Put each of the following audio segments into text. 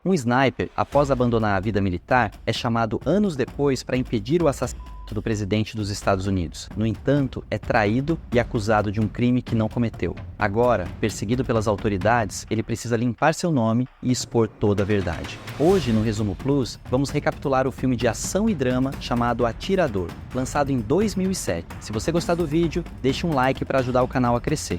Um sniper, após abandonar a vida militar, é chamado anos depois para impedir o assassinato do presidente dos Estados Unidos. No entanto, é traído e acusado de um crime que não cometeu. Agora, perseguido pelas autoridades, ele precisa limpar seu nome e expor toda a verdade. Hoje, no Resumo Plus, vamos recapitular o filme de ação e drama chamado Atirador, lançado em 2007. Se você gostar do vídeo, deixe um like para ajudar o canal a crescer.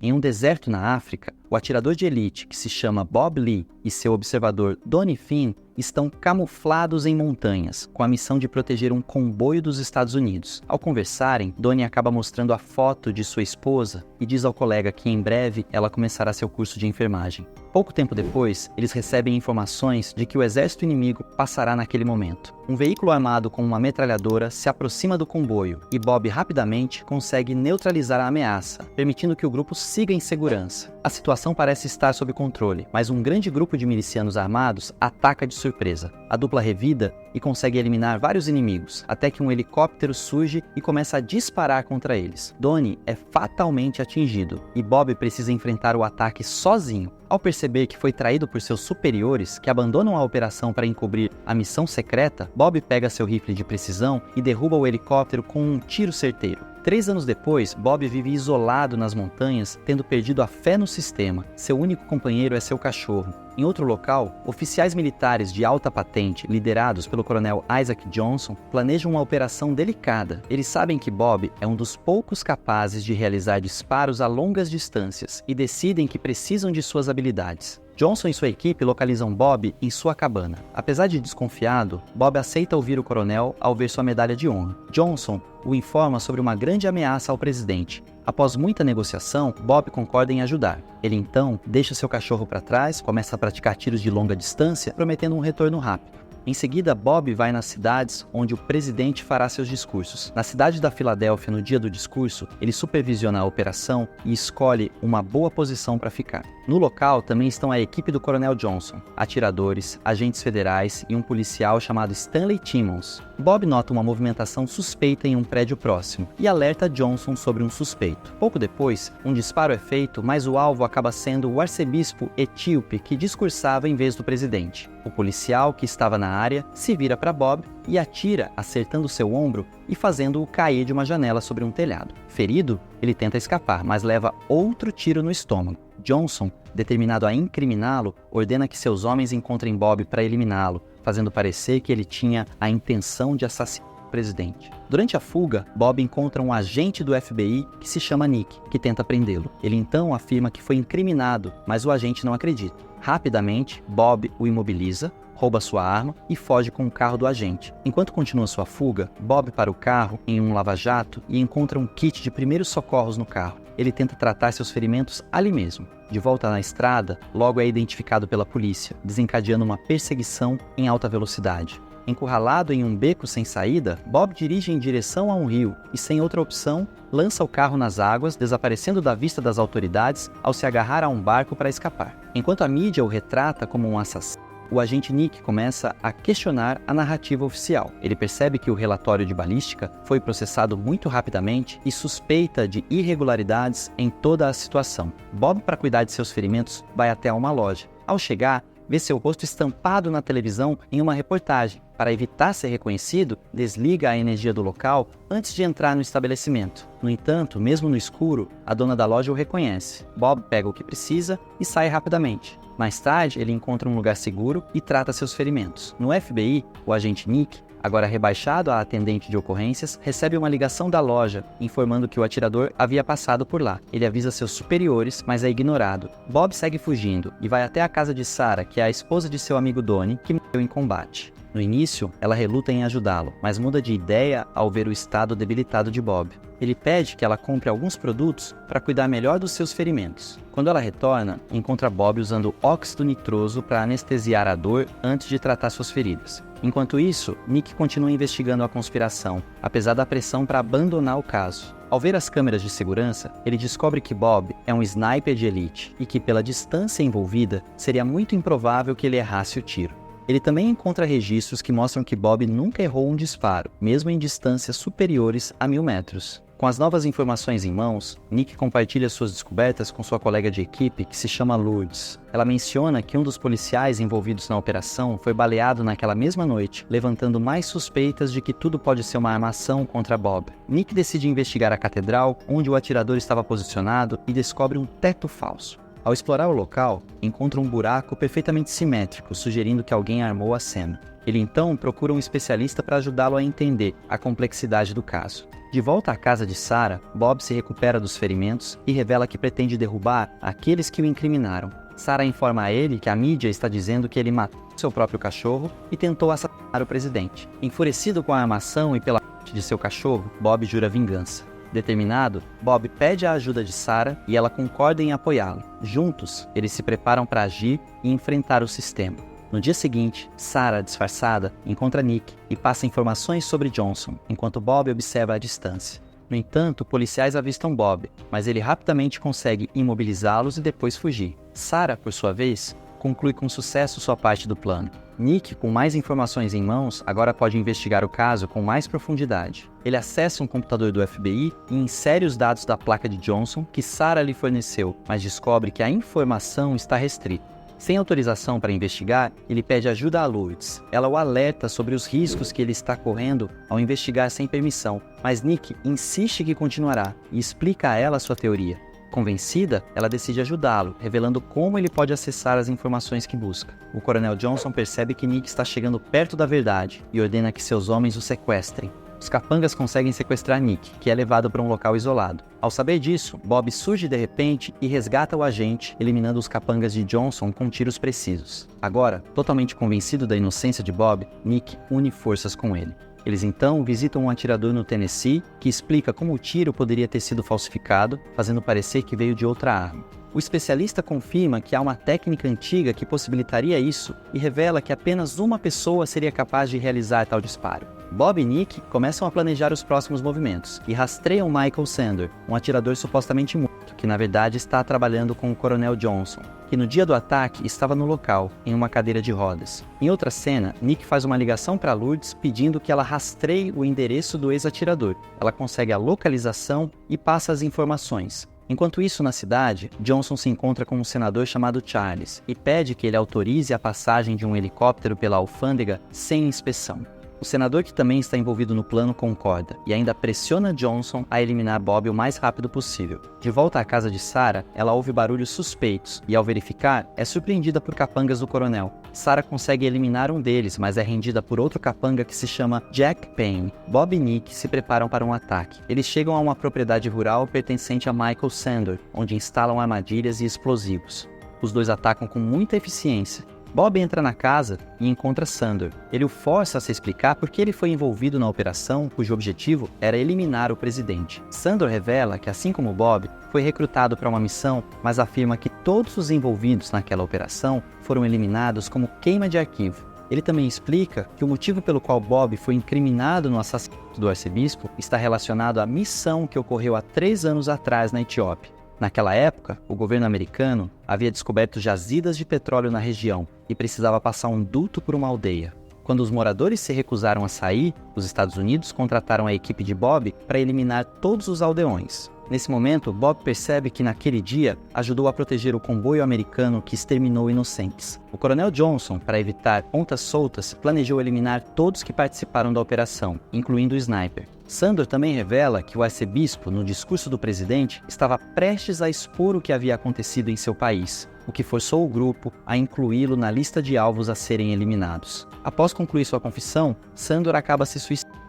Em um deserto na África, o atirador de elite, que se chama Bob Lee, e seu observador Donnie Finn estão camuflados em montanhas, com a missão de proteger um comboio dos Estados Unidos. Ao conversarem, Donnie acaba mostrando a foto de sua esposa e diz ao colega que em breve ela começará seu curso de enfermagem. Pouco tempo depois, eles recebem informações de que o exército inimigo passará naquele momento. Um veículo armado com uma metralhadora se aproxima do comboio e Bob rapidamente consegue neutralizar a ameaça, permitindo que o grupo siga em segurança. A situação parece estar sob controle, mas um grande grupo de milicianos armados ataca de surpresa. A dupla revida e consegue eliminar vários inimigos, até que um helicóptero surge e começa a disparar contra eles. Donnie é fatalmente atingido e Bob precisa enfrentar o ataque sozinho. Ao perceber que foi traído por seus superiores, que abandonam a operação para encobrir a missão secreta, Bob pega seu rifle de precisão e derruba o helicóptero com um tiro certeiro. 3 anos depois, Bob vive isolado nas montanhas, tendo perdido a fé no sistema. Seu único companheiro é seu cachorro. Em outro local, oficiais militares de alta patente, liderados pelo coronel Isaac Johnson, planejam uma operação delicada. Eles sabem que Bob é um dos poucos capazes de realizar disparos a longas distâncias e decidem que precisam de suas habilidades. Johnson e sua equipe localizam Bob em sua cabana. Apesar de desconfiado, Bob aceita ouvir o coronel ao ver sua medalha de honra. Johnson o informa sobre uma grande ameaça ao presidente. Após muita negociação, Bob concorda em ajudar. Ele então deixa seu cachorro para trás, começa a praticar tiros de longa distância, prometendo um retorno rápido. Em seguida, Bob vai nas cidades onde o presidente fará seus discursos. Na cidade da Filadélfia, no dia do discurso, ele supervisiona a operação e escolhe uma boa posição para ficar. No local também estão a equipe do coronel Johnson, atiradores, agentes federais e um policial chamado Stanley Timmons. Bob nota uma movimentação suspeita em um prédio próximo e alerta Johnson sobre um suspeito. Pouco depois, um disparo é feito, mas o alvo acaba sendo o arcebispo etíope que discursava em vez do presidente. O policial, que estava na área, se vira para Bob e atira, acertando seu ombro e fazendo-o cair de uma janela sobre um telhado. Ferido, ele tenta escapar, mas leva outro tiro no estômago. Johnson, determinado a incriminá-lo, ordena que seus homens encontrem Bob para eliminá-lo, fazendo parecer que ele tinha a intenção de assassinar o presidente. Durante a fuga, Bob encontra um agente do FBI que se chama Nick, que tenta prendê-lo. Ele então afirma que foi incriminado, mas o agente não acredita. Rapidamente, Bob o imobiliza, rouba sua arma e foge com o carro do agente. Enquanto continua sua fuga, Bob para o carro em um lava-jato e encontra um kit de primeiros socorros no carro. Ele tenta tratar seus ferimentos ali mesmo. De volta na estrada, logo é identificado pela polícia, desencadeando uma perseguição em alta velocidade. Encurralado em um beco sem saída, Bob dirige em direção a um rio e, sem outra opção, lança o carro nas águas, desaparecendo da vista das autoridades ao se agarrar a um barco para escapar. Enquanto a mídia o retrata como um assassino, o agente Nick começa a questionar a narrativa oficial. Ele percebe que o relatório de balística foi processado muito rapidamente e suspeita de irregularidades em toda a situação. Bob, para cuidar de seus ferimentos, vai até uma loja. Ao chegar, vê seu rosto estampado na televisão em uma reportagem. Para evitar ser reconhecido, desliga a energia do local antes de entrar no estabelecimento. No entanto, mesmo no escuro, a dona da loja o reconhece. Bob pega o que precisa e sai rapidamente. Mais tarde, ele encontra um lugar seguro e trata seus ferimentos. No FBI, o agente Nick, agora rebaixado a atendente de ocorrências, recebe uma ligação da loja, informando que o atirador havia passado por lá. Ele avisa seus superiores, mas é ignorado. Bob segue fugindo e vai até a casa de Sarah, que é a esposa de seu amigo Donnie, que morreu em combate. No início, ela reluta em ajudá-lo, mas muda de ideia ao ver o estado debilitado de Bob. Ele pede que ela compre alguns produtos para cuidar melhor dos seus ferimentos. Quando ela retorna, encontra Bob usando óxido nitroso para anestesiar a dor antes de tratar suas feridas. Enquanto isso, Nick continua investigando a conspiração, apesar da pressão para abandonar o caso. Ao ver as câmeras de segurança, ele descobre que Bob é um sniper de elite e que, pela distância envolvida, seria muito improvável que ele errasse o tiro. Ele também encontra registros que mostram que Bob nunca errou um disparo, mesmo em distâncias superiores a 1000 metros. Com as novas informações em mãos, Nick compartilha suas descobertas com sua colega de equipe, que se chama Lourdes. Ela menciona que um dos policiais envolvidos na operação foi baleado naquela mesma noite, levantando mais suspeitas de que tudo pode ser uma armação contra Bob. Nick decide investigar a catedral, onde o atirador estava posicionado, e descobre um teto falso. Ao explorar o local, encontra um buraco perfeitamente simétrico, sugerindo que alguém armou a cena. Ele então procura um especialista para ajudá-lo a entender a complexidade do caso. De volta à casa de Sarah, Bob se recupera dos ferimentos e revela que pretende derrubar aqueles que o incriminaram. Sarah informa a ele que a mídia está dizendo que ele matou seu próprio cachorro e tentou assassinar o presidente. Enfurecido com a armação e pela morte de seu cachorro, Bob jura vingança. Determinado, Bob pede a ajuda de Sarah e ela concorda em apoiá-lo. Juntos, eles se preparam para agir e enfrentar o sistema. No dia seguinte, Sarah, disfarçada, encontra Nick e passa informações sobre Johnson, enquanto Bob observa à distância. No entanto, policiais avistam Bob, mas ele rapidamente consegue imobilizá-los e depois fugir. Sarah, por sua vez, conclui com sucesso sua parte do plano. Nick, com mais informações em mãos, agora pode investigar o caso com mais profundidade. Ele acessa um computador do FBI e insere os dados da placa de Johnson que Sarah lhe forneceu, mas descobre que a informação está restrita. Sem autorização para investigar, ele pede ajuda a Lourdes. Ela o alerta sobre os riscos que ele está correndo ao investigar sem permissão, mas Nick insiste que continuará e explica a ela sua teoria. Convencida, ela decide ajudá-lo, revelando como ele pode acessar as informações que busca. O Coronel Johnson percebe que Nick está chegando perto da verdade e ordena que seus homens o sequestrem. Os capangas conseguem sequestrar Nick, que é levado para um local isolado. Ao saber disso, Bob surge de repente e resgata o agente, eliminando os capangas de Johnson com tiros precisos. Agora, totalmente convencido da inocência de Bob, Nick une forças com ele. Eles então visitam um atirador no Tennessee, que explica como o tiro poderia ter sido falsificado, fazendo parecer que veio de outra arma. O especialista confirma que há uma técnica antiga que possibilitaria isso e revela que apenas uma pessoa seria capaz de realizar tal disparo. Bob e Nick começam a planejar os próximos movimentos e rastreiam Michael Sander, um atirador supostamente morto, que na verdade está trabalhando com o Coronel Johnson, que no dia do ataque estava no local, em uma cadeira de rodas. Em outra cena, Nick faz uma ligação para Lourdes pedindo que ela rastreie o endereço do ex-atirador. Ela consegue a localização e passa as informações. Enquanto isso, na cidade, Johnson se encontra com um senador chamado Charles e pede que ele autorize a passagem de um helicóptero pela alfândega sem inspeção. O senador, que também está envolvido no plano, concorda e ainda pressiona Johnson a eliminar Bob o mais rápido possível. De volta à casa de Sarah, ela ouve barulhos suspeitos e, ao verificar, é surpreendida por capangas do coronel. Sarah consegue eliminar um deles, mas é rendida por outro capanga que se chama Jack Payne. Bob e Nick se preparam para um ataque. Eles chegam a uma propriedade rural pertencente a Michael Sander, onde instalam armadilhas e explosivos. Os dois atacam com muita eficiência. Bob entra na casa e encontra Sander. Ele o força a se explicar por que ele foi envolvido na operação, cujo objetivo era eliminar o presidente. Sander revela que, assim como Bob, foi recrutado para uma missão, mas afirma que todos os envolvidos naquela operação foram eliminados como queima de arquivo. Ele também explica que o motivo pelo qual Bob foi incriminado no assassinato do arcebispo está relacionado à missão que ocorreu há 3 anos atrás na Etiópia. Naquela época, o governo americano havia descoberto jazidas de petróleo na região e precisava passar um duto por uma aldeia. Quando os moradores se recusaram a sair, os Estados Unidos contrataram a equipe de Bob para eliminar todos os aldeões. Nesse momento, Bob percebe que naquele dia ajudou a proteger o comboio americano que exterminou inocentes. O Coronel Johnson, para evitar pontas soltas, planejou eliminar todos que participaram da operação, incluindo o sniper. Sander também revela que o arcebispo, no discurso do presidente, estava prestes a expor o que havia acontecido em seu país, o que forçou o grupo a incluí-lo na lista de alvos a serem eliminados. Após concluir sua confissão, Sander acaba se suicidando.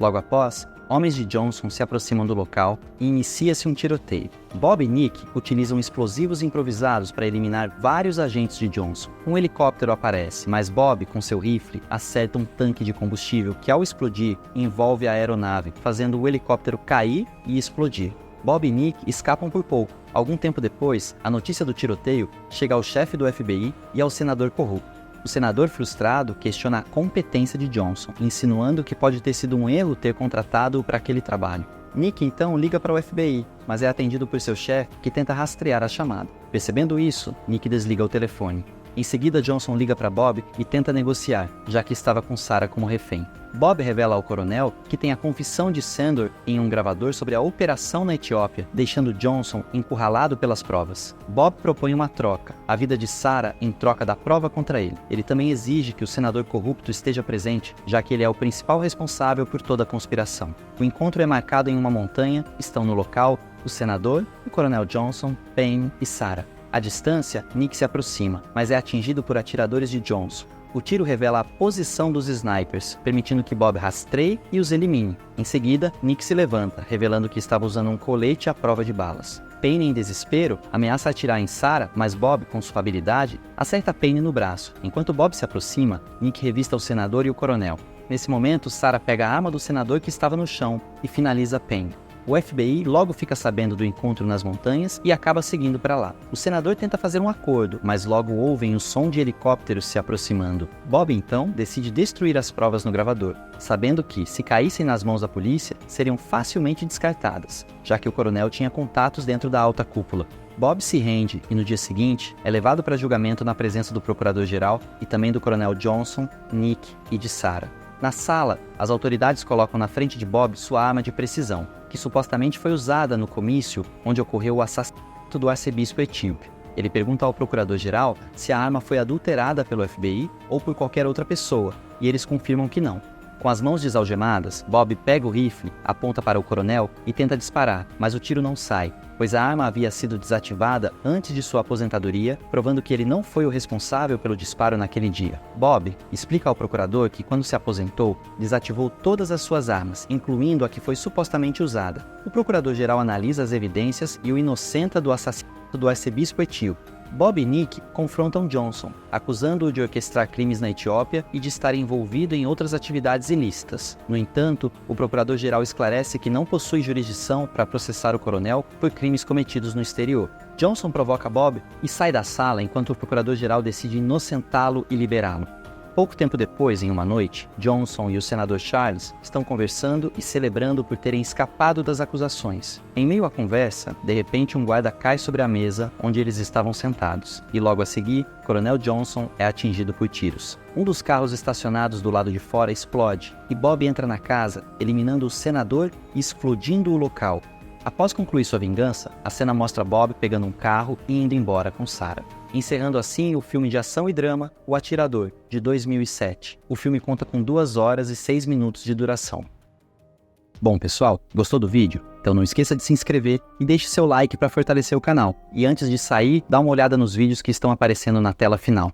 Logo após, homens de Johnson se aproximam do local e inicia-se um tiroteio. Bob e Nick utilizam explosivos improvisados para eliminar vários agentes de Johnson. Um helicóptero aparece, mas Bob, com seu rifle, acerta um tanque de combustível que, ao explodir, envolve a aeronave, fazendo o helicóptero cair e explodir. Bob e Nick escapam por pouco. Algum tempo depois, a notícia do tiroteio chega ao chefe do FBI e ao senador corrupto. O senador, frustrado, questiona a competência de Johnson, insinuando que pode ter sido um erro ter contratado-o para aquele trabalho. Nick então liga para o FBI, mas é atendido por seu chefe, que tenta rastrear a chamada. Percebendo isso, Nick desliga o telefone. Em seguida, Johnson liga para Bob e tenta negociar, já que estava com Sarah como refém. Bob revela ao coronel que tem a confissão de Sandor em um gravador sobre a operação na Etiópia, deixando Johnson encurralado pelas provas. Bob propõe uma troca, a vida de Sarah em troca da prova contra ele. Ele também exige que o senador corrupto esteja presente, já que ele é o principal responsável por toda a conspiração. O encontro é marcado em uma montanha, estão no local o senador, o coronel Johnson, Payne e Sarah. À distância, Nick se aproxima, mas é atingido por atiradores de Johnson. O tiro revela a posição dos snipers, permitindo que Bob rastreie e os elimine. Em seguida, Nick se levanta, revelando que estava usando um colete à prova de balas. Payne, em desespero, ameaça atirar em Sarah, mas Bob, com sua habilidade, acerta Payne no braço. Enquanto Bob se aproxima, Nick revista o senador e o coronel. Nesse momento, Sarah pega a arma do senador que estava no chão e finaliza Payne. O FBI logo fica sabendo do encontro nas montanhas e acaba seguindo para lá. O senador tenta fazer um acordo, mas logo ouvem o som de helicópteros se aproximando. Bob, então, decide destruir as provas no gravador, sabendo que, se caíssem nas mãos da polícia, seriam facilmente descartadas, já que o coronel tinha contatos dentro da alta cúpula. Bob se rende e, no dia seguinte, é levado para julgamento na presença do procurador-geral e também do coronel Johnson, Nick e de Sarah. Na sala, as autoridades colocam na frente de Bob sua arma de precisão, que supostamente foi usada no comício onde ocorreu o assassinato do arcebispo etíope. Ele pergunta ao procurador-geral se a arma foi adulterada pelo FBI ou por qualquer outra pessoa, e eles confirmam que não. Com as mãos desalgemadas, Bob pega o rifle, aponta para o coronel e tenta disparar, mas o tiro não sai, pois a arma havia sido desativada antes de sua aposentadoria, provando que ele não foi o responsável pelo disparo naquele dia. Bob explica ao procurador que, quando se aposentou, desativou todas as suas armas, incluindo a que foi supostamente usada. O procurador-geral analisa as evidências e o inocenta do assassinato do arcebispo etíope. Bob e Nick confrontam Johnson, acusando-o de orquestrar crimes na Etiópia e de estar envolvido em outras atividades ilícitas. No entanto, o procurador-geral esclarece que não possui jurisdição para processar o coronel por crimes cometidos no exterior. Johnson provoca Bob e sai da sala enquanto o procurador-geral decide inocentá-lo e liberá-lo. Pouco tempo depois, em uma noite, Johnson e o senador Charles estão conversando e celebrando por terem escapado das acusações. Em meio à conversa, de repente um guarda cai sobre a mesa onde eles estavam sentados, e logo a seguir, Coronel Johnson é atingido por tiros. Um dos carros estacionados do lado de fora explode, e Bob entra na casa, eliminando o senador e explodindo o local. Após concluir sua vingança, a cena mostra Bob pegando um carro e indo embora com Sarah. Encerrando assim o filme de ação e drama O Atirador, de 2007. O filme conta com 2 horas e 6 minutos de duração. Bom, pessoal, gostou do vídeo? Então não esqueça de se inscrever e deixe seu like para fortalecer o canal. E antes de sair, dá uma olhada nos vídeos que estão aparecendo na tela final.